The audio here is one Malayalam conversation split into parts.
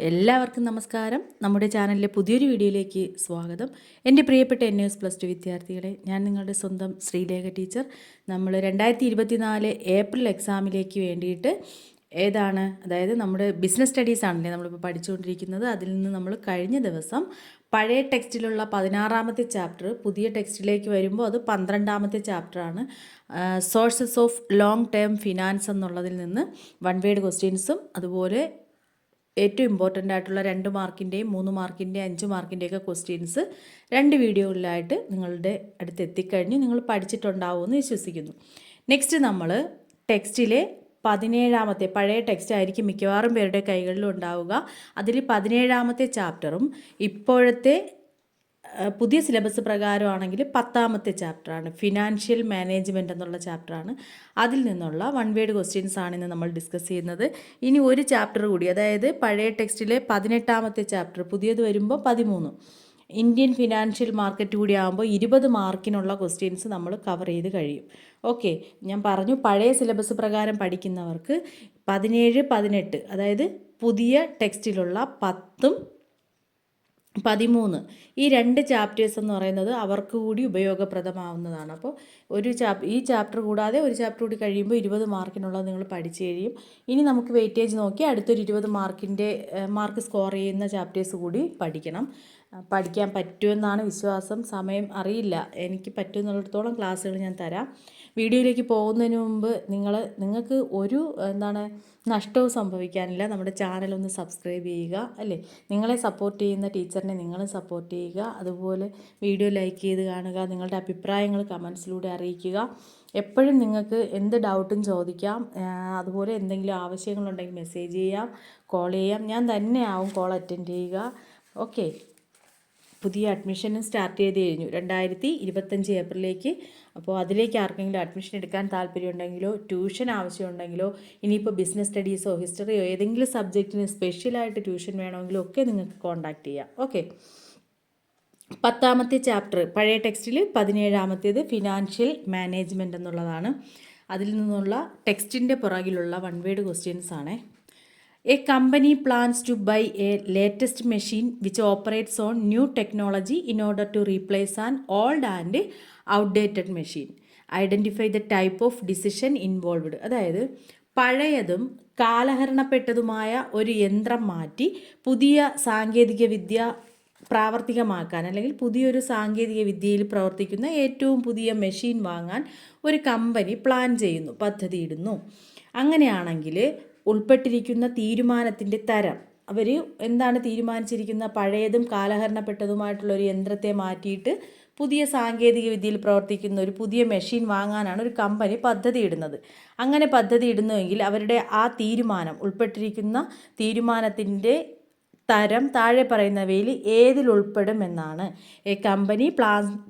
എല്ലാവർക്കും നമസ്കാരം. നമ്മുടെ ചാനലിലെ പുതിയൊരു വീഡിയോയിലേക്ക് സ്വാഗതം. എൻ്റെ പ്രിയപ്പെട്ട NS+2 വിദ്യാർത്ഥികളെ, ഞാൻ നിങ്ങളുടെ സ്വന്തം ശ്രീലേഖ ടീച്ചർ. നമ്മൾ 2024 ഏപ്രിൽ എക്സാമിലേക്ക് വേണ്ടിയിട്ട് അതായത് നമ്മുടെ ബിസിനസ് സ്റ്റഡീസ് ആണല്ലേ നമ്മളിപ്പോൾ പഠിച്ചുകൊണ്ടിരിക്കുന്നത്. അതിൽ നിന്ന് നമ്മൾ കഴിഞ്ഞ ദിവസം പഴയ ടെക്സ്റ്റിലുള്ള 16ാമത്തെ ചാപ്റ്റർ പുതിയ ടെക്സ്റ്റിലേക്ക് വരുമ്പോൾ അത് 12ാമത്തെ ചാപ്റ്ററാണ്. Sources of long term finance എന്നുള്ളതിൽ നിന്ന് 1 വേർഡ് ക്വസ്റ്റ്യൻസും അതുപോലെ ഏറ്റവും ഇമ്പോർട്ടൻ്റ് ആയിട്ടുള്ള 2 മാർക്കിൻ്റെയും 3 മാർക്കിൻ്റെയും 5 മാർക്കിൻ്റെയൊക്കെ ക്വസ്റ്റ്യൻസ് 2 വീഡിയോകളിലായിട്ട് നിങ്ങളുടെ അടുത്ത് എത്തിക്കഴിഞ്ഞ് നിങ്ങൾ പഠിച്ചിട്ടുണ്ടാവുമെന്ന് വിശ്വസിക്കുന്നു. നെക്സ്റ്റ് നമ്മൾ ടെക്സ്റ്റിലെ 17ാമത്തെ പഴയ ടെക്സ്റ്റ് ആയിരിക്കും മിക്കവാറും പേരുടെ കൈകളിലും ഉണ്ടാവുക. അതിൽ 17ാമത്തെ ചാപ്റ്ററും ഇപ്പോഴത്തെ പുതിയ സിലബസ് പ്രകാരമാണെങ്കിൽ 10ാമത്തെ ചാപ്റ്ററാണ്, ഫിനാൻഷ്യൽ മാനേജ്മെൻറ്റ് എന്നുള്ള ചാപ്റ്ററാണ്. അതിൽ നിന്നുള്ള 1 വേർഡ് ക്വസ്റ്റ്യൻസ് ആണ് ഇന്ന് നമ്മൾ ഡിസ്കസ് ചെയ്യുന്നത്. ഇനി ഒരു ചാപ്റ്റർ കൂടി, അതായത് പഴയ ടെക്സ്റ്റിലെ 18ാമത്തെ ചാപ്റ്റർ, പുതിയത് വരുമ്പോൾ 13, ഇന്ത്യൻ ഫിനാൻഷ്യൽ മാർക്കറ്റ് കൂടി ആകുമ്പോൾ 20 മാർക്കിനുള്ള ക്വസ്റ്റ്യൻസ് നമ്മൾ കവർ ചെയ്ത് കഴിയും. ഓക്കെ, ഞാൻ പറഞ്ഞു പഴയ സിലബസ് പ്രകാരം പഠിക്കുന്നവർക്ക് 17, 18, അതായത് പുതിയ ടെക്സ്റ്റിലുള്ള 10ഉം 13 ഈ 2 ചാപ്റ്റേഴ്സ് എന്ന് പറയുന്നത് അവർക്ക് കൂടി ഉപയോഗപ്രദമാവുന്നതാണ്. അപ്പോൾ ഈ ചാപ്റ്റർ കൂടാതെ ഒരു ചാപ്റ്റർ കൂടി കഴിയുമ്പോൾ 20 മാർക്കിനുള്ളത് നിങ്ങൾ പഠിച്ചു കഴിയും. ഇനി നമുക്ക് വെയിറ്റേജ് നോക്കി അടുത്തൊരു 20 മാർക്ക് സ്കോർ ചെയ്യുന്ന ചാപ്റ്റേഴ്സ് കൂടി പഠിക്കാൻ പറ്റുമെന്നാണ് വിശ്വാസം. സമയം അറിയില്ല, എനിക്ക് പറ്റുമെന്നുള്ളിടത്തോളം ക്ലാസ്സുകൾ ഞാൻ തരാം. വീഡിയോയിലേക്ക് പോകുന്നതിന് മുമ്പ് നിങ്ങൾക്ക് ഒരു നഷ്ടവും സംഭവിക്കാനില്ല. നമ്മുടെ ചാനലൊന്ന് സബ്സ്ക്രൈബ് ചെയ്യുക, അല്ലേ? നിങ്ങളെ സപ്പോർട്ട് ചെയ്യുന്ന ടീച്ചറിനെ നിങ്ങളും സപ്പോർട്ട് ചെയ്യുക. അതുപോലെ വീഡിയോ ലൈക്ക് ചെയ്ത് കാണുക, നിങ്ങളുടെ അഭിപ്രായങ്ങൾ കമൻസിലൂടെ അറിയിക്കുക. എപ്പോഴും നിങ്ങൾക്ക് എന്ത് ഡൗട്ടും ചോദിക്കാം. അതുപോലെ എന്തെങ്കിലും ആവശ്യങ്ങളുണ്ടെങ്കിൽ മെസ്സേജ് ചെയ്യാം, കോൾ ചെയ്യാം. ഞാൻ തന്നെ ആവും കോൾ അറ്റൻഡ് ചെയ്യുക. ഓക്കെ, പുതിയ അഡ്മിഷനും സ്റ്റാർട്ട് ചെയ്ത് കഴിഞ്ഞു 2025 ഏപ്രിലേക്ക്. അപ്പോൾ അതിലേക്ക് ആർക്കെങ്കിലും അഡ്മിഷൻ എടുക്കാൻ താല്പര്യമുണ്ടെങ്കിലോ ട്യൂഷൻ ആവശ്യമുണ്ടെങ്കിലോ ഇനിയിപ്പോൾ ബിസിനസ് സ്റ്റഡീസോ ഹിസ്റ്ററിയോ ഏതെങ്കിലും സബ്ജക്റ്റിന് സ്പെഷ്യലായിട്ട് ട്യൂഷൻ വേണമെങ്കിലോ ഒക്കെ നിങ്ങൾക്ക് കോൺടാക്റ്റ് ചെയ്യാം. ഓക്കെ, 10ാമത്തെ ചാപ്റ്റർ പഴയ ടെക്സ്റ്റിൽ 17ാമത്തേത് ഫിനാൻഷ്യൽ മാനേജ്മെൻറ്റ് എന്നുള്ളതാണ്. അതിൽ നിന്നുള്ള ടെക്സ്റ്റിൻ്റെ പുറകിലുള്ള 1 വേർഡ് ക്വസ്റ്റ്യൻസ് ആണ്. A company plans to buy a latest machine which operates on new technology in order to replace an old and outdated machine. Identify the type of decision involved. അതായത് പഴയതും കാലഹരണപ്പെട്ടതുമായ ഒരു യന്ത്രം മാറ്റി പുതിയ സാങ്കേതിക വിദ്യ പ്രാവർത്തികമാക്കാൻ, അല്ലെങ്കിൽ പുതിയൊരു സാങ്കേതിക വിദ്യയിൽ പ്രവർത്തിക്കുന്ന ഏറ്റവും പുതിയ മെഷീൻ വാങ്ങാൻ ഒരു കമ്പനി പ്ലാൻ ചെയ്യുന്നു, പദ്ധതിയിടുന്നു. അങ്ങനെയാണെങ്കിൽ ഉൾപ്പെട്ടിരിക്കുന്ന തീരുമാനത്തിൻ്റെ തരം, അവർ എന്താണ് തീരുമാനിച്ചിരിക്കുന്ന? പഴയതും കാലഹരണപ്പെട്ടതുമായിട്ടുള്ള ഒരു യന്ത്രത്തെ മാറ്റിയിട്ട് പുതിയ സാങ്കേതിക വിദ്യയിൽ പ്രവർത്തിക്കുന്ന ഒരു പുതിയ മെഷീൻ വാങ്ങാനാണ് ഒരു കമ്പനി പദ്ധതി ഇടുന്നത്. അങ്ങനെ പദ്ധതി ഇടുന്നുവെങ്കിൽ അവരുടെ ആ തീരുമാനം, ഉൾപ്പെട്ടിരിക്കുന്ന തീരുമാനത്തിൻ്റെ തരം താഴെ പറയുന്നവയിൽ ഏതിൽ ഉൾപ്പെടുമെന്നാണ്. A company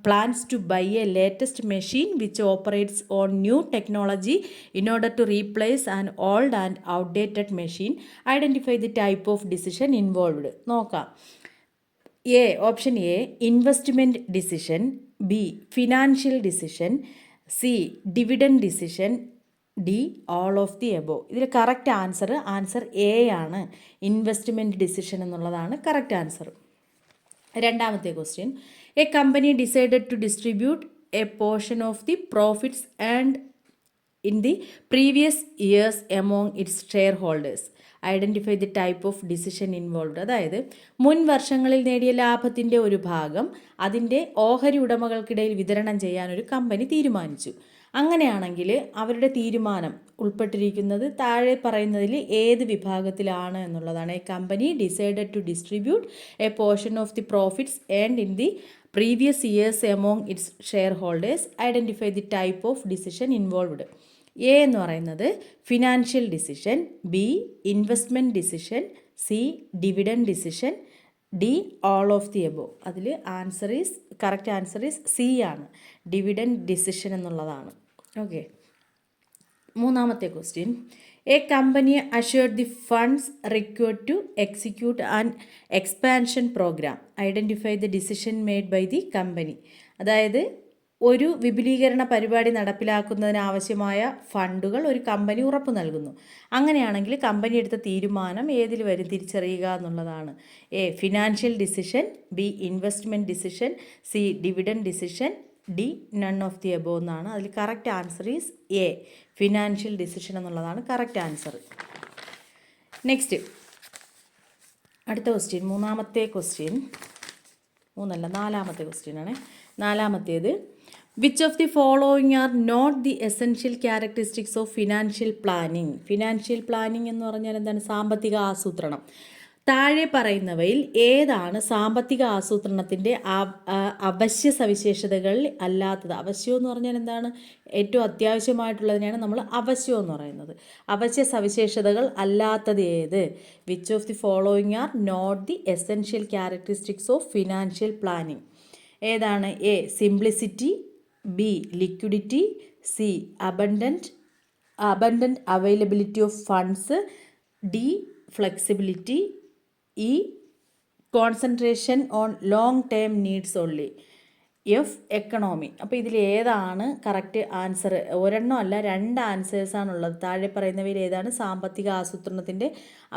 plans to buy a latest machine which operates on new technology in order to replace an old and outdated machine. Identify the type of decision involved. നോക്കാം. Option A investment decision, B financial decision, C dividend decision, D all of the above. ഇതിൽ കറക്റ്റ് ആൻസർ എ ആണ്. ഇൻവെസ്റ്റ്മെൻറ്റ് ഡിസിഷൻ എന്നുള്ളതാണ് കറക്റ്റ് ആൻസർ. 2ാമത്തെ question. A company decided to distribute a portion of the profits earned in the previous years among its share holders. Identify the type of decision involved. അതായത് മുൻ വർഷങ്ങളിൽ നേടിയ ലാഭത്തിൻ്റെ ഒരു ഭാഗം അതിൻ്റെ ഓഹരി ഉടമകൾക്കിടയിൽ വിതരണം ചെയ്യാൻ ഒരു കമ്പനി തീരുമാനിച്ചു. അങ്ങനെയാണെങ്കിൽ അവരുടെ തീരുമാനം ഉൾപ്പെട്ടിരിക്കുന്നത് താഴെ പറയുന്നതിൽ ഏത് വിഭാഗത്തിലാണ് എന്നുള്ളതാണ്. A company decided to distribute a portion of the profits earned in the previous years among its share holders. Identify the type of decision involved. A എന്ന് പറയുന്നത് financial decision, B investment decision, C dividend decision, D all of the above. അതിൽ കറക്റ്റ് ആൻസർ ഈസ് സി ആണ്, ഡിവിഡൻഡ് ഡിസിഷൻ എന്നുള്ളതാണ്. ഓക്കെ, 3ാമത്തെ question. A company assured the funds required to execute an expansion program. Identify the decision made by the company. അതായത് ഒരു വിപുലീകരണ പരിപാടി നടപ്പിലാക്കുന്നതിനാവശ്യമായ ഫണ്ടുകൾ ഒരു കമ്പനി ഉറപ്പു നൽകുന്നു. അങ്ങനെയാണെങ്കിൽ കമ്പനി എടുത്ത തീരുമാനം ഏതിൽ വരും തിരിച്ചറിയുക എന്നുള്ളതാണ്. A financial decision, B investment decision, C dividend decision, D none of the above എന്നാണ്. അതിൽ correct answer is A financial decision എന്നുള്ളതാണ് കറക്റ്റ് ആൻസർ. നെക്സ്റ്റ് അടുത്ത ക്വസ്റ്റ്യൻ, നാലാമത്തെ ക്വസ്റ്റ്യൻ ആണ്. നാലാമത്തേത്, which of the following are not the essential characteristics of financial planning. Financial planning എന്ന് പറഞ്ഞാൽ എന്താണ്? സാമ്പത്തിക ആസൂത്രണം. താഴെ പറയുന്നവയിൽ ഏതാണ് സാമ്പത്തിക ആസൂത്രണത്തിൻ്റെ അവശ്യ സവിശേഷതകൾ അല്ലാത്തത്? അവശ്യം എന്ന് പറഞ്ഞാൽ എന്താണ്? ഏറ്റവും അത്യാവശ്യമായിട്ടുള്ളതിനെയാണ് നമ്മൾ അവശ്യം എന്ന് പറയുന്നത്. അവശ്യ സവിശേഷതകൾ അല്ലാത്തത് ഏത്? Which of the following are not the essential characteristics of financial planning. ഏതാണ്? A simplicity, B liquidity, C abundant availability of funds, D flexibility, E concentration on long term needs only, F economy. അപ്പോൾ ഇതിൽ ഏതാണ് കറക്റ്റ് ആൻസർ? ഒരെണ്ണം അല്ല, രണ്ട് ആൻസേഴ്സാണുള്ളത്. താഴെ പറയുന്നവയിൽ ഏതാണ് സാമ്പത്തിക ആസൂത്രണത്തിൻ്റെ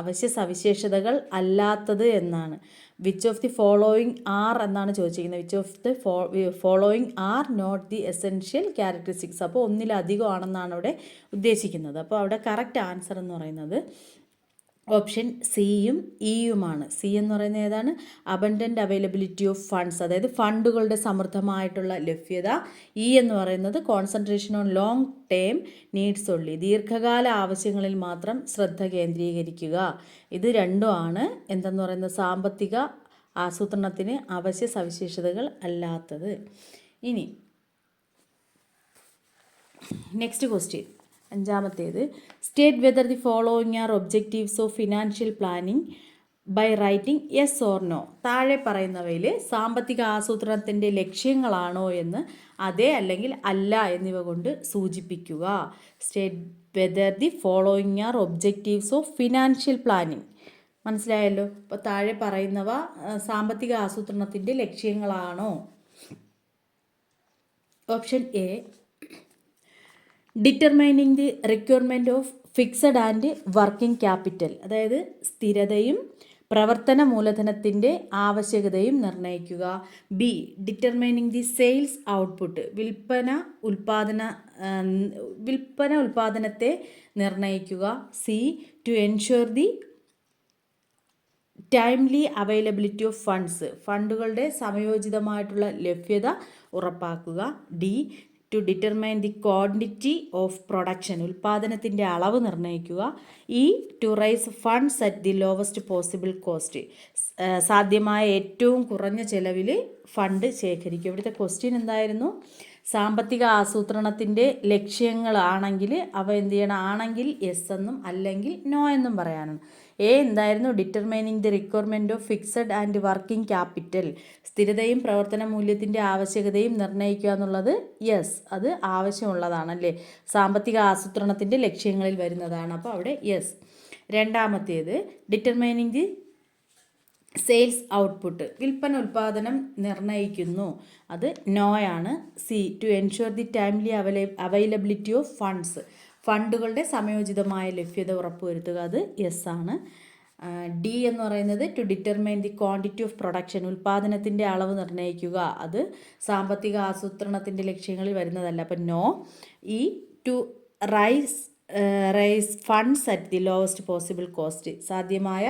അവശ്യ സവിശേഷതകൾ അല്ലാത്തത് എന്നാണ്. Which of the following are എന്നാണ് ചോദിച്ചിരിക്കുന്നത്. Which of the following are not the essential characteristics. അപ്പോൾ ഒന്നിലധികം ആണെന്നാണ് അവിടെ ഉദ്ദേശിക്കുന്നത്. അപ്പോൾ അവിടെ കറക്റ്റ് ആൻസർ എന്ന് പറയുന്നത് ഓപ്ഷൻ സിയും ഇയുമാണ്. സി എന്ന് പറയുന്നത് ഏതാണ്? അബണ്ടൻറ്റ് അവൈലബിലിറ്റി ഓഫ് ഫണ്ട്സ്, അതായത് ഫണ്ടുകളുടെ സമൃദ്ധമായിട്ടുള്ള ലഭ്യത. ഇ എന്ന് പറയുന്നത് concentration on long term needs only, ദീർഘകാല ആവശ്യങ്ങളിൽ മാത്രം ശ്രദ്ധ കേന്ദ്രീകരിക്കുക. ഇത് രണ്ടുമാണ് എന്തെന്ന് പറയുന്നത് സാമ്പത്തിക ആസൂത്രണത്തിന് അവശ്യ സവിശേഷതകൾ അല്ലാത്തത്. ഇനി നെക്സ്റ്റ് ക്വസ്റ്റ്യൻ, അഞ്ചാമത്തേത്, state whether the following are objectives of financial planning by writing yes or no. താഴെ പറയുന്നവയിൽ സാമ്പത്തിക ആസൂത്രണത്തിൻ്റെ ലക്ഷ്യങ്ങളാണോ എന്ന് അതെ അല്ലെങ്കിൽ അല്ല എന്നിവ കൊണ്ട് സൂചിപ്പിക്കുക. State whether the following are objectives of financial planning. മനസ്സിലായല്ലോ? അപ്പോൾ താഴെ പറയുന്നവ സാമ്പത്തിക ആസൂത്രണത്തിൻ്റെ ലക്ഷ്യങ്ങളാണോ? Option A determining the requirement of fixed and working capital, അതായത് സ്ഥിരതയും പ്രവർത്തന മൂലധനത്തിൻ്റെ ആവശ്യകതയും നിർണ്ണയിക്കുക. B determining the sales output, ഉൽപ്പാദനത്തെ നിർണ്ണയിക്കുക. C to ensure the timely availability of funds, ഫണ്ടുകളുടെ സമയോചിതമായിട്ടുള്ള ലഭ്യത ഉറപ്പാക്കുക. D to determine the quantity of production, ഉൽപ്പാദനത്തിൻ്റെ അളവ് നിർണ്ണയിക്കുക. E to raise funds at the lowest possible cost, സാധ്യമായ ഏറ്റവും കുറഞ്ഞ ചെലവിൽ ഫണ്ട് ശേഖരിക്കുക. ഇവിടുത്തെ ക്വസ്റ്റ്യൻ എന്തായിരുന്നു? സാമ്പത്തിക ആസൂത്രണത്തിൻ്റെ ലക്ഷ്യങ്ങളാണെങ്കിൽ അവ എന്ത് ചെയ്യണം? ആണെങ്കിൽ യെസ് എന്നും അല്ലെങ്കിൽ നോ എന്നും പറയാനാണ്. എ എന്തായിരുന്നു? Determining the requirement of fixed and working capital, സ്ഥിരതയും പ്രവർത്തന മൂല്യത്തിൻ്റെ ആവശ്യകതയും നിർണ്ണയിക്കുക എന്നുള്ളത് യെസ്, അത് ആവശ്യമുള്ളതാണല്ലേ, സാമ്പത്തിക ആസൂത്രണത്തിൻ്റെ ലക്ഷ്യങ്ങളിൽ വരുന്നതാണ്. അപ്പോൾ അവിടെ യെസ്. രണ്ടാമത്തേത് ഡിറ്റർമൈനിങ് ദി സെയിൽസ് ഔട്ട്പുട്ട്, ഉൽപ്പാദനം നിർണ്ണയിക്കുന്നു, അത് നോയാണ്. C to ensure the timely availability of funds, ഫണ്ടുകളുടെ സമയോചിതമായ ലഭ്യത ഉറപ്പുവരുത്തുക, അത് യെസ് ആണ്. ഡി എന്ന് പറയുന്നത് to determine the quantity of production, ഉൽപ്പാദനത്തിൻ്റെ അളവ് നിർണ്ണയിക്കുക, അത് സാമ്പത്തിക ആസൂത്രണത്തിൻ്റെ ലക്ഷ്യങ്ങളിൽ വരുന്നതല്ല, അപ്പം no. E to raise funds at the lowest possible cost, സാധ്യമായ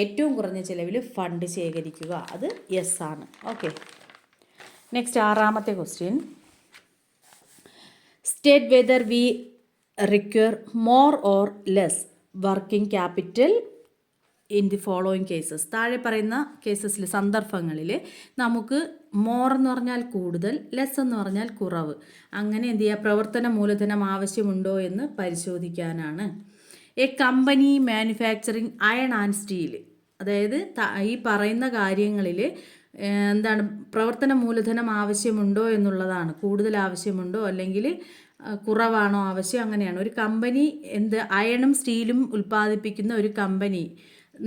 ഏറ്റവും കുറഞ്ഞ ചിലവിൽ ഫണ്ട് ശേഖരിക്കുക, അത് യെസ് ആണ്. ഓക്കെ, നെക്സ്റ്റ് ആറാമത്തെ question, state whether we require more or less working capital in the following cases. താഴെ പറയുന്ന കേസസിൽ, സന്ദർഭങ്ങളിൽ നമുക്ക് മോർ എന്ന് പറഞ്ഞാൽ കൂടുതൽ, ലെസ് എന്ന് പറഞ്ഞാൽ കുറവ്, അങ്ങനെ എന്ത് ചെയ്യുക? പ്രവർത്തന മൂലധനം ആവശ്യമുണ്ടോ എന്ന് പരിശോധിക്കാനാണ്. A company manufacturing iron and steel, അതായത് ഈ പറയുന്ന കാര്യങ്ങളിൽ എന്താണ് പ്രവർത്തന മൂലധനം ആവശ്യമുണ്ടോ എന്നുള്ളതാണ്. കൂടുതൽ ആവശ്യമുണ്ടോ അല്ലെങ്കിൽ കുറവാണോ ആവശ്യം, അങ്ങനെയാണ്. ഒരു കമ്പനി അയണും സ്റ്റീലും ഉൽപ്പാദിപ്പിക്കുന്ന ഒരു കമ്പനി,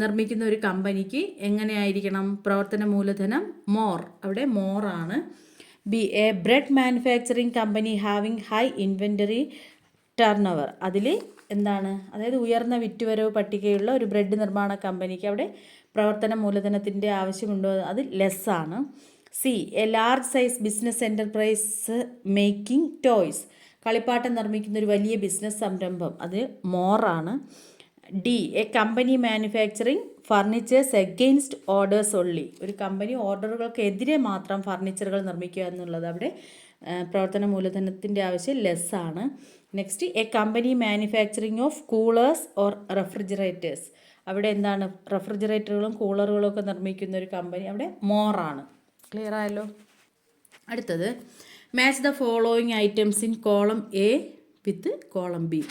നിർമ്മിക്കുന്ന ഒരു കമ്പനിക്ക് എങ്ങനെയായിരിക്കണം? പ്രവർത്തന മൂലധനം മോർ, അവിടെ മോറാണ്. B a bread manufacturing company having high inventory turn over. അതിൽ എന്താണ്, അതായത് ഉയർന്ന വിറ്റുവരവ് പട്ടികയുള്ള ഒരു ബ്രെഡ് നിർമ്മാണ കമ്പനിക്ക് അവിടെ പ്രവർത്തന മൂലധനത്തിൻ്റെ ആവശ്യമുണ്ടോ, അത് ലെസ്സാണ്. C a large size business enterprise making toys, കളിപ്പാട്ടം നിർമ്മിക്കുന്ന ഒരു വലിയ ബിസിനസ് സംരംഭം, അത് മോറാണ്. D a company manufacturing furnitures against orders only, ഒരു കമ്പനി ഓർഡറുകൾക്കെതിരെ മാത്രം ഫർണിച്ചറുകൾ നിർമ്മിക്കുക എന്നുള്ളത് അവിടെ പ്രവർത്തന മൂലധനത്തിൻ്റെ ആവശ്യം ലെസ്സാണ്. Next a company manufacturing of coolers or refrigerators, അവിടെ എന്താണ്, റെഫ്രിജറേറ്ററുകളും കൂളറുകളും ഒക്കെ നിർമ്മിക്കുന്ന ഒരു കമ്പനി, അവിടെ മോറാണ്. ക്ലിയർ ആയല്ലോ. അടുത്തത് match the following items in column A with column B.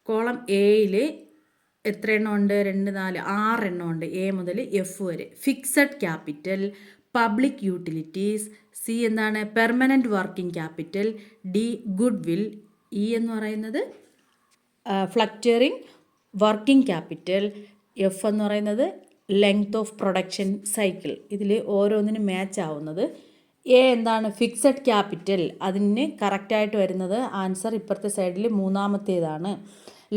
Column എയിൽ എത്ര എണ്ണം ഉണ്ട്, 2, 4, 6 എണ്ണം ഉണ്ട്, എ മുതൽ എഫ് വരെ. Fixed capital, public utilities, C എന്താണ്, permanent working capital, D goodwill, E എന്ന് പറയുന്നത് ഫ്ലക്ച്വറിങ് വർക്കിംഗ് ക്യാപിറ്റൽ, എഫ് എന്ന് പറയുന്നത് ലെങ്ത് ഓഫ് പ്രൊഡക്ഷൻ സൈക്കിൾ. ഇതിൽ ഓരോന്നിനും മാച്ച് ആവുന്നത് എ എന്താണ്, ഫിക്സഡ് ക്യാപിറ്റൽ, അതിന് കറക്റ്റായിട്ട് വരുന്നത് ആൻസർ ഇപ്പുറത്തെ സൈഡിൽ മൂന്നാമത്തേതാണ്.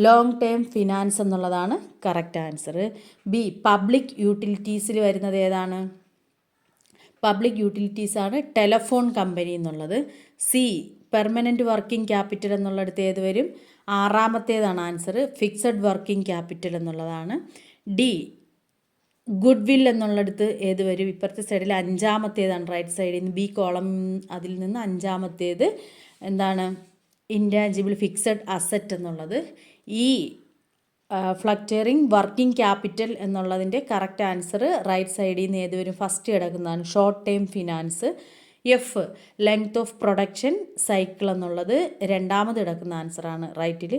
ലോങ് ടേം ഫിനാൻസ് എന്നുള്ളതാണ് കറക്റ്റ് ആൻസർ. ബി പബ്ലിക് യൂട്ടിലിറ്റീസിൽ വരുന്നത് ഏതാണ്, പബ്ലിക് യൂട്ടിലിറ്റീസാണ് ടെലഫോൺ കമ്പനി എന്നുള്ളത്. സി പെർമനൻറ്റ് വർക്കിംഗ് ക്യാപിറ്റൽ എന്നുള്ളിടത്ത് ഏത് വരും, ആറാമത്തേതാണ് ആൻസർ, ഫിക്സഡ് വർക്കിംഗ് ക്യാപിറ്റൽ എന്നുള്ളതാണ്. ഡി ഗുഡ് വിൽ എന്നുള്ളിടത്ത് ഏത് വരും, ഇപ്പുറത്തെ സൈഡിൽ അഞ്ചാമത്തേതാണ്, റൈറ്റ് സൈഡിൽ നിന്ന് ബി കോളം, അതിൽ നിന്ന് അഞ്ചാമത്തേത് എന്താണ്, ഇൻറ്റാഞ്ചിബിൾ ഫിക്സഡ് അസറ്റ് എന്നുള്ളത്. ഈ ഫ്ലക്ച്വറിങ് വർക്കിംഗ് ക്യാപിറ്റൽ എന്നുള്ളതിൻ്റെ കറക്റ്റ് ആൻസർ റൈറ്റ് സൈഡിൽ നിന്ന് ഏത് വരും, ഫസ്റ്റ് കിടക്കുന്നതാണ് short term finance. F length of production cycle എന്നുള്ളത് രണ്ടാമത് കിടക്കുന്ന ആൻസറാണ്, റൈറ്റിൽ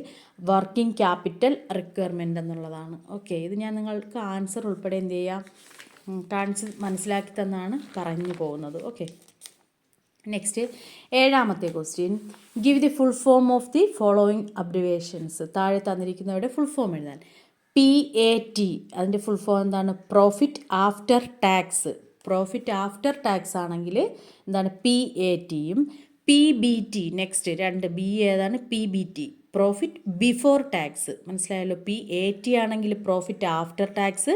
വർക്കിംഗ് ക്യാപിറ്റൽ റിക്വയർമെൻറ്റ് എന്നുള്ളതാണ്. ഓക്കെ, ഇത് ഞാൻ നിങ്ങൾക്ക് ആൻസർ ഉൾപ്പെടെ എന്ത് ചെയ്യാം, കാണിച്ച് മനസ്സിലാക്കി തന്നാണ് പറഞ്ഞു പോകുന്നത്. ഓക്കെ, നെക്സ്റ്റ് 7ാമത്തെ question. Give the full form of the following abbreviations. താഴെ തന്നിരിക്കുന്നവരുടെ ഫുൾ ഫോം എഴുതാൻ. PAT അതിൻ്റെ ഫുൾ ഫോം എന്താണ്, profit after tax. Profit after tax ആണെങ്കിൽ എന്താണ്, PATയും. PBT നെക്സ്റ്റ് 2 ബി ഏതാണ്, PBT പ്രോഫിറ്റ് ബിഫോർ ടാക്സ്. മനസ്സിലായല്ലോ. PAT ആണെങ്കിൽ പ്രോഫിറ്റ് ആഫ്റ്റർ ടാക്സ്,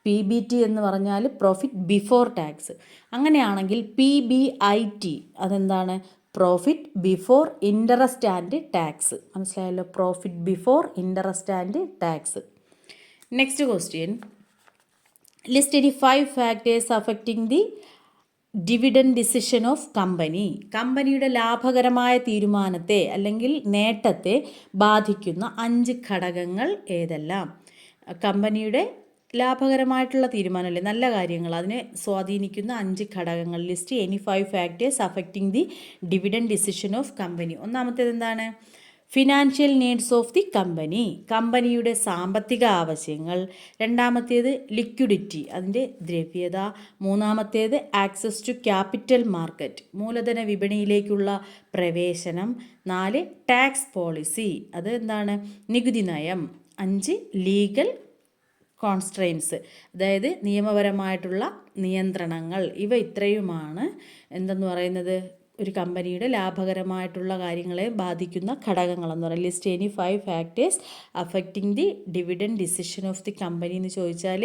PBT എന്ന് പറഞ്ഞാൽ പ്രോഫിറ്റ് ബിഫോർ ടാക്സ്. അങ്ങനെയാണെങ്കിൽ PBIT അതെന്താണ്, profit before interest and tax. മനസ്സിലായല്ലോ, profit before interest and tax. Next question. List any 5 factors affecting the dividend decision of company. കമ്പനിയുടെ ലാഭകരമായ തീരുമാനത്തെ അല്ലെങ്കിൽ നേട്ടത്തെ ബാധിക്കുന്ന 5 ഘടകങ്ങൾ ഏതെല്ലാം? കമ്പനിയുടെ ലാഭകരമായിട്ടുള്ള തീരുമാനമല്ലേ, നല്ല കാര്യങ്ങൾ, അതിനെ സ്വാധീനിക്കുന്ന 5 ഘടകങ്ങൾ. List any 5 factors affecting the dividend decision of company. ഒന്നാമത്തേത് എന്താണ്, financial needs of the company, കമ്പനിയുടെ സാമ്പത്തിക ആവശ്യങ്ങൾ. രണ്ടാമത്തേത് ലിക്വിഡിറ്റി, അതിൻ്റെ ദ്രവ്യത. മൂന്നാമത്തേത് ആക്സസ് ടു ക്യാപിറ്റൽ മാർക്കറ്റ്, മൂലധന വിപണിയിലേക്കുള്ള പ്രവേശനം. 4 ടാക്സ് പോളിസി, അത് എന്താണ്, നികുതി നയം. 5 ലീഗൽ കോൺസ്ട്രെയിൻസ്, അതായത് നിയമപരമായിട്ടുള്ള നിയന്ത്രണങ്ങൾ. ഇവ ഇത്രയുമാണ് എന്തെന്ന് പറയുന്നത്, ഒരു കമ്പനിയുടെ ലാഭകരമായിട്ടുള്ള കാര്യങ്ങളെ ബാധിക്കുന്ന ഘടകങ്ങളെന്ന് പറയുന്നത്. List any 5 factors affecting the dividend decision of the company എന്ന് ചോദിച്ചാൽ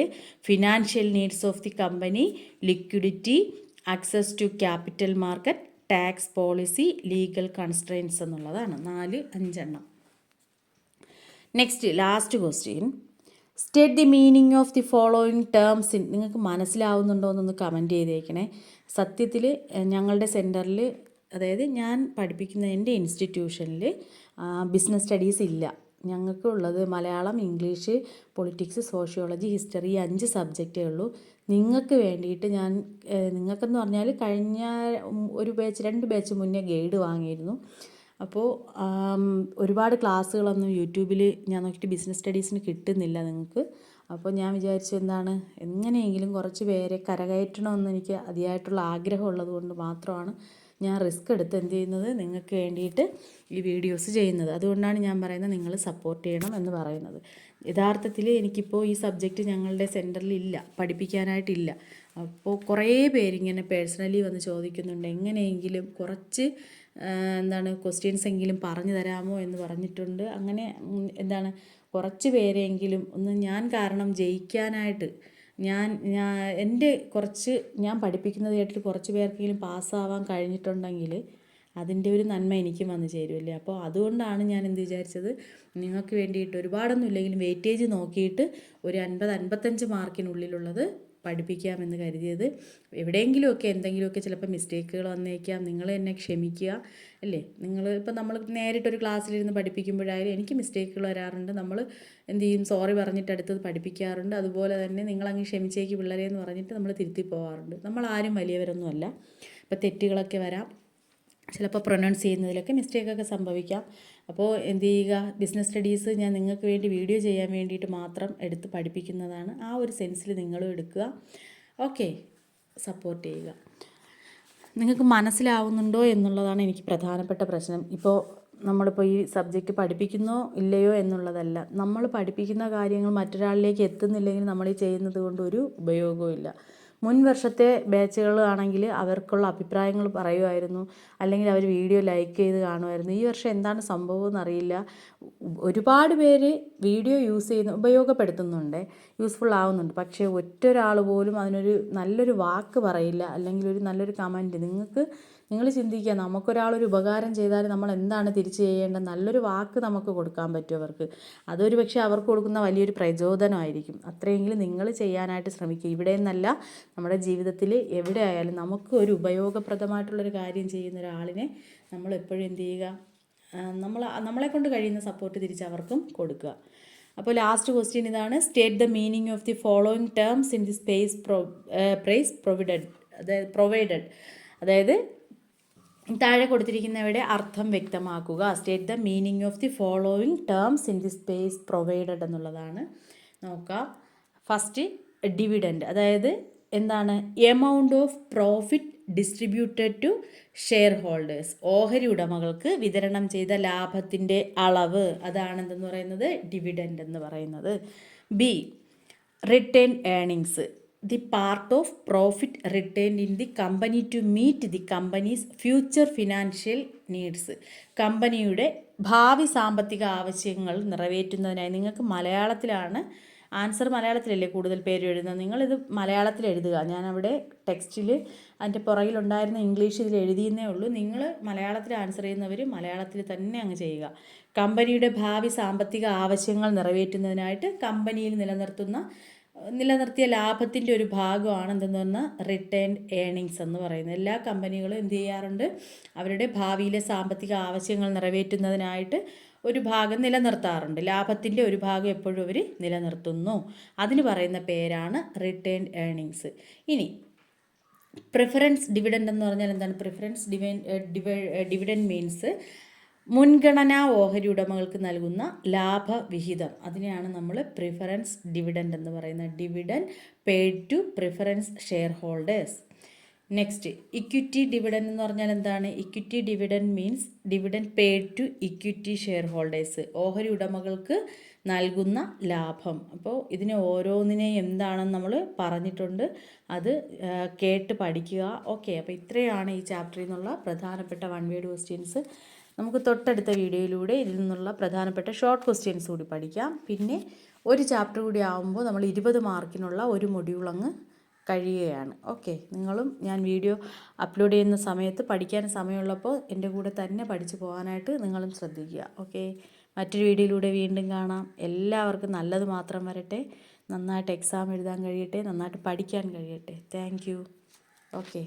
financial needs of the company, liquidity, access to capital market, tax policy, legal constraints എന്നുള്ളതാണ്. 4-5 എണ്ണം. Next last question. State the meaning of the following terms in. നിങ്ങൾക്ക് മനസ്സിലാവുന്നുണ്ടോ എന്നൊന്ന് കമൻറ്റ് ചെയ്തേക്കണേ. സത്യത്തിൽ ഞങ്ങളുടെ സെൻറ്ററിൽ, അതായത് ഞാൻ പഠിപ്പിക്കുന്ന എൻ്റെ ഇൻസ്റ്റിറ്റ്യൂഷനിൽ ബിസിനസ് സ്റ്റഡീസ് ഇല്ല. ഞങ്ങൾക്കുള്ളത് Malayalam, English, politics, sociology, history 5 സബ്ജക്റ്റേ ഉള്ളൂ. നിങ്ങൾക്ക് വേണ്ടിയിട്ട് ഞാൻ, നിങ്ങൾക്കെന്ന് പറഞ്ഞാൽ കഴിഞ്ഞ ഒരു ബാച്ച് 2 ബാച്ച് മുന്നേ ഗൈഡ് വാങ്ങിയിരുന്നു. അപ്പോൾ ഒരുപാട് ക്ലാസ്സുകളൊന്നും യൂട്യൂബിൽ ഞാൻ നോക്കിയിട്ട് ബിസിനസ് സ്റ്റഡീസിന് കിട്ടുന്നില്ല നിങ്ങൾക്ക്. അപ്പോൾ ഞാൻ വിചാരിച്ചു എന്താണ്, എങ്ങനെയെങ്കിലും കുറച്ച് പേരെ കരകയറ്റണമെന്ന് എനിക്ക് അതിയായിട്ടുള്ള ആഗ്രഹമുള്ളത് കൊണ്ട് മാത്രമാണ് ഞാൻ റിസ്ക് എടുത്ത് എന്ത് ചെയ്യുന്നത്, നിങ്ങൾക്ക് വേണ്ടിയിട്ട് ഈ വീഡിയോസ് ചെയ്യുന്നത്. അതുകൊണ്ടാണ് ഞാൻ പറയുന്നത് നിങ്ങൾ സപ്പോർട്ട് ചെയ്യണം എന്ന് പറയുന്നത്. യഥാർത്ഥത്തിൽ എനിക്കിപ്പോൾ ഈ സബ്ജക്റ്റ് ഞങ്ങളുടെ സെൻറ്ററിലില്ല, പഠിപ്പിക്കാനായിട്ടില്ല. അപ്പോൾ കുറേ പേരിങ്ങനെ പേഴ്സണലി വന്ന് ചോദിക്കുന്നുണ്ട്, എങ്ങനെയെങ്കിലും കുറച്ച് ക്വസ്റ്റ്യൻസ് എങ്കിലും പറഞ്ഞു തരാമോ എന്ന് പറഞ്ഞിട്ടുണ്ട്. അങ്ങനെ കുറച്ച് പേരെങ്കിലും ഒന്ന് ഞാൻ കാരണം ജയിക്കാനായിട്ട് ഞാൻ പഠിപ്പിക്കുന്നത് കേട്ടിട്ട് കുറച്ച് പേർക്കെങ്കിലും പാസ്സാവാൻ കഴിഞ്ഞിട്ടുണ്ടെങ്കിൽ അതിൻ്റെ ഒരു നന്മ എനിക്കും വന്നു ചേരുമല്ലേ. അപ്പോൾ അതുകൊണ്ടാണ് ഞാൻ വിചാരിച്ചത്, നിങ്ങൾക്ക് വേണ്ടിയിട്ട് ഒരുപാടൊന്നും ഇല്ലെങ്കിലും വെയിറ്റേജ് നോക്കിയിട്ട് ഒരു 50-55 മാർക്കിനുള്ളിലുള്ളത് പഠിപ്പിക്കാമെന്ന് കരുതിയത്. എവിടെയെങ്കിലുമൊക്കെ എന്തെങ്കിലുമൊക്കെ ചിലപ്പോൾ മിസ്റ്റേക്കുകൾ വന്നേക്കാം, നിങ്ങൾ എന്നെ ക്ഷമിക്കുക അല്ലേ. നമ്മൾ നേരിട്ടൊരു ക്ലാസ്സിലിരുന്ന് പഠിപ്പിക്കുമ്പോഴായാലും എനിക്ക് മിസ്റ്റേക്കുകൾ വരാറുണ്ട്. നമ്മൾ സോറി പറഞ്ഞിട്ട് അടുത്തത് പഠിപ്പിക്കാറുണ്ട്. അതുപോലെ തന്നെ നിങ്ങളങ്ങ് ക്ഷമിച്ചേക്ക് പിള്ളേരെ എന്ന് പറഞ്ഞിട്ട് നമ്മൾ തിരുത്തി പോകാറുണ്ട്. നമ്മളാരും വലിയവരൊന്നുമല്ല. അപ്പോൾ തെറ്റുകളൊക്കെ വരാം, ചിലപ്പോൾ പ്രൊനൗൺസ് ചെയ്യുന്നതിലൊക്കെ മിസ്റ്റേക്കൊക്കെ സംഭവിക്കാം. അപ്പോൾ ബിസിനസ് സ്റ്റഡീസ് ഞാൻ നിങ്ങൾക്ക് വേണ്ടി വീഡിയോ ചെയ്യാൻ വേണ്ടിയിട്ട് മാത്രം എടുത്ത് പഠിപ്പിക്കുന്നതാണ്. ആ ഒരു സെൻസിൽ നിങ്ങളും എടുക്കുക. ഓക്കെ, സപ്പോർട്ട് ചെയ്യുക. നിങ്ങൾക്ക് മനസ്സിലാവുന്നുണ്ടോ എന്നുള്ളതാണ് എനിക്ക് പ്രധാനപ്പെട്ട പ്രശ്നം. നമ്മളിപ്പോൾ ഈ സബ്ജക്റ്റ് പഠിപ്പിക്കുന്നോ ഇല്ലയോ എന്നുള്ളതല്ല, നമ്മൾ പഠിപ്പിക്കുന്ന കാര്യങ്ങൾ മറ്റൊരാളിലേക്ക് എത്തുന്നില്ലെങ്കിൽ നമ്മൾ ഈ ചെയ്യുന്നത് കൊണ്ട് ഒരു ഉപയോഗവും ഇല്ല. മുൻ വർഷത്തെ ബാച്ചുകളാണെങ്കിൽ അവർക്കുള്ള അഭിപ്രായങ്ങൾ പറയുമായിരുന്നു, അല്ലെങ്കിൽ അവർ വീഡിയോ ലൈക്ക് ചെയ്ത് കാണുമായിരുന്നു. ഈ വർഷം എന്താണ് സംഭവം എന്നറിയില്ല. ഒരുപാട് പേര് വീഡിയോ ഉപയോഗപ്പെടുത്തുന്നുണ്ട്, യൂസ്ഫുൾ ആവുന്നുണ്ട്. പക്ഷേ ഒറ്റൊരാൾ പോലും അതിനൊരു നല്ലൊരു വാക്ക് പറയില്ല, അല്ലെങ്കിൽ ഒരു നല്ലൊരു കമൻറ്റ്. നിങ്ങൾ ചിന്തിക്കുക, നമുക്കൊരാളൊരു ഉപകാരം ചെയ്താൽ നമ്മൾ എന്താണ് തിരിച്ച് ചെയ്യേണ്ടത്? നല്ലൊരു വാക്ക് നമുക്ക് കൊടുക്കാൻ പറ്റും അവർക്ക്. അതൊരു പക്ഷേ അവർക്ക് കൊടുക്കുന്ന വലിയൊരു പ്രചോദനമായിരിക്കും. അത്രയെങ്കിലും നിങ്ങൾ ചെയ്യാനായിട്ട് ശ്രമിക്കുക. ഇവിടെ നിന്നല്ല, നമ്മുടെ ജീവിതത്തിൽ എവിടെ ആയാലും നമുക്ക് ഒരു ഉപയോഗപ്രദമായിട്ടുള്ളൊരു കാര്യം ചെയ്യുന്ന ഒരാളിനെ നമ്മൾ എപ്പോഴും നമ്മളെ കൊണ്ട് കഴിയുന്ന സപ്പോർട്ട് തിരിച്ച് അവർക്കും കൊടുക്കുക. അപ്പോൾ ലാസ്റ്റ് ക്വസ്റ്റ്യൻ ഇതാണ്: state the meaning of the following terms in the space provided. അതായത് താഴെ കൊടുത്തിരിക്കുന്നവയുടെ അർത്ഥം വ്യക്തമാക്കുക. State the meaning of the following terms in the space provided എന്നുള്ളതാണ്. നോക്കാം. First, dividend. അതായത് amount of profit distributed to share holders. ഓഹരി ഉടമകൾക്ക് വിതരണം ചെയ്ത ലാഭത്തിൻ്റെ അളവ്, അതാണെന്തെന്ന് പറയുന്നത് ഡിവിഡൻഡ് എന്ന് പറയുന്നത്. B, return earnings. The part of profit return in the company to meet the company's future financial needs. കമ്പനിയുടെ ഭാവി സാമ്പത്തിക ആവശ്യങ്ങൾ നിറവേറ്റുന്നതിനായി. നിങ്ങൾക്ക് മലയാളത്തിലാണ് ആൻസർ, മലയാളത്തിലല്ലേ കൂടുതൽ പേര് എഴുതുന്നത്, നിങ്ങളിത് മലയാളത്തിൽ എഴുതുക. ഞാനവിടെ ടെക്സ്റ്റിൽ അതിൻ്റെ പുറകിലുണ്ടായിരുന്ന ഇംഗ്ലീഷ് ഇതിൽ എഴുതിയെന്നേ ഉള്ളൂ. നിങ്ങൾ മലയാളത്തിൽ ആൻസർ ചെയ്യുന്നവർ മലയാളത്തിൽ തന്നെ അങ്ങ് ചെയ്യുക. കമ്പനിയുടെ ഭാവി സാമ്പത്തിക ആവശ്യങ്ങൾ നിറവേറ്റുന്നതിനായിട്ട് കമ്പനിയിൽ നിലനിർത്തിയ ലാഭത്തിൻ്റെ ഒരു ഭാഗമാണ് എന്തെന്ന് പറഞ്ഞാൽ റിട്ടേൺ ഏർണിങ്സ് എന്ന് പറയുന്നത്. എല്ലാ കമ്പനികളും എന്ത് ചെയ്യാറുണ്ട്, അവരുടെ ഭാവിയിലെ സാമ്പത്തിക ആവശ്യങ്ങൾ നിറവേറ്റുന്നതിനായിട്ട് ഒരു ഭാഗം നിലനിർത്താറുണ്ട്. ലാഭത്തിൻ്റെ ഒരു ഭാഗം എപ്പോഴും അവർ നിലനിർത്തുന്നു. അതിന് പറയുന്ന പേരാണ് റിട്ടേൺ ഏർണിങ്സ്. ഇനി പ്രിഫറൻസ് ഡിവിഡൻഡ് എന്ന് പറഞ്ഞാൽ എന്താണ്? പ്രിഫറൻസ് ഡിവിഡൻഡ് മീൻസ് മുൻഗണനാ ഓഹരി ഉടമകൾക്ക് നൽകുന്ന ലാഭവിഹിതം. അതിനെയാണ് നമ്മൾ പ്രിഫറൻസ് ഡിവിഡൻഡ് എന്ന് പറയുന്നത്. Dividend paid to preference share holders. Next, equity dividend എന്ന് പറഞ്ഞാൽ എന്താണ്? Equity dividend means dividend paid to equity share holders. ഓഹരി ഉടമകൾക്ക് നൽകുന്ന ലാഭം. അപ്പോൾ ഇതിനെ ഓരോന്നിനെയും എന്താണെന്ന് നമ്മൾ പറഞ്ഞിട്ടുണ്ട്, അത് കേട്ട് പഠിക്കുക. ഓക്കെ, അപ്പോൾ ഇത്രയാണ് ഈ ചാപ്റ്ററിൽ നിന്നുള്ള പ്രധാനപ്പെട്ട വൺ വേർഡ് ക്വസ്റ്റ്യൻസ്. നമുക്ക് തൊട്ടടുത്ത വീഡിയോയിലൂടെ ഇതിൽ നിന്നുള്ള പ്രധാനപ്പെട്ട ഷോർട്ട് ക്വസ്റ്റ്യൻസ് കൂടി പഠിക്കാം. പിന്നെ ഒരു ചാപ്റ്റർ കൂടി ആകുമ്പോൾ നമ്മൾ 20 മാർക്കിനുള്ള ഒരു മൊഡ്യൂൾ അങ്ങ് കഴിയുകയാണ്. ഓക്കെ, നിങ്ങളും ഞാൻ വീഡിയോ അപ്ലോഡ് ചെയ്യുന്ന സമയത്ത് പഠിക്കാൻ സമയമുള്ളപ്പോൾ എൻ്റെ കൂടെ തന്നെ പഠിച്ചു പോകാനായിട്ട് നിങ്ങളും ശ്രദ്ധിക്കുക. ഓക്കെ, മറ്റൊരു വീഡിയോയിലൂടെ വീണ്ടും കാണാം. എല്ലാവർക്കും നല്ലത് മാത്രം വരട്ടെ, നന്നായിട്ട് എക്സാം എഴുതാൻ കഴിയട്ടെ, നന്നായിട്ട് പഠിക്കാൻ കഴിയട്ടെ. Thank you. ഓക്കെ.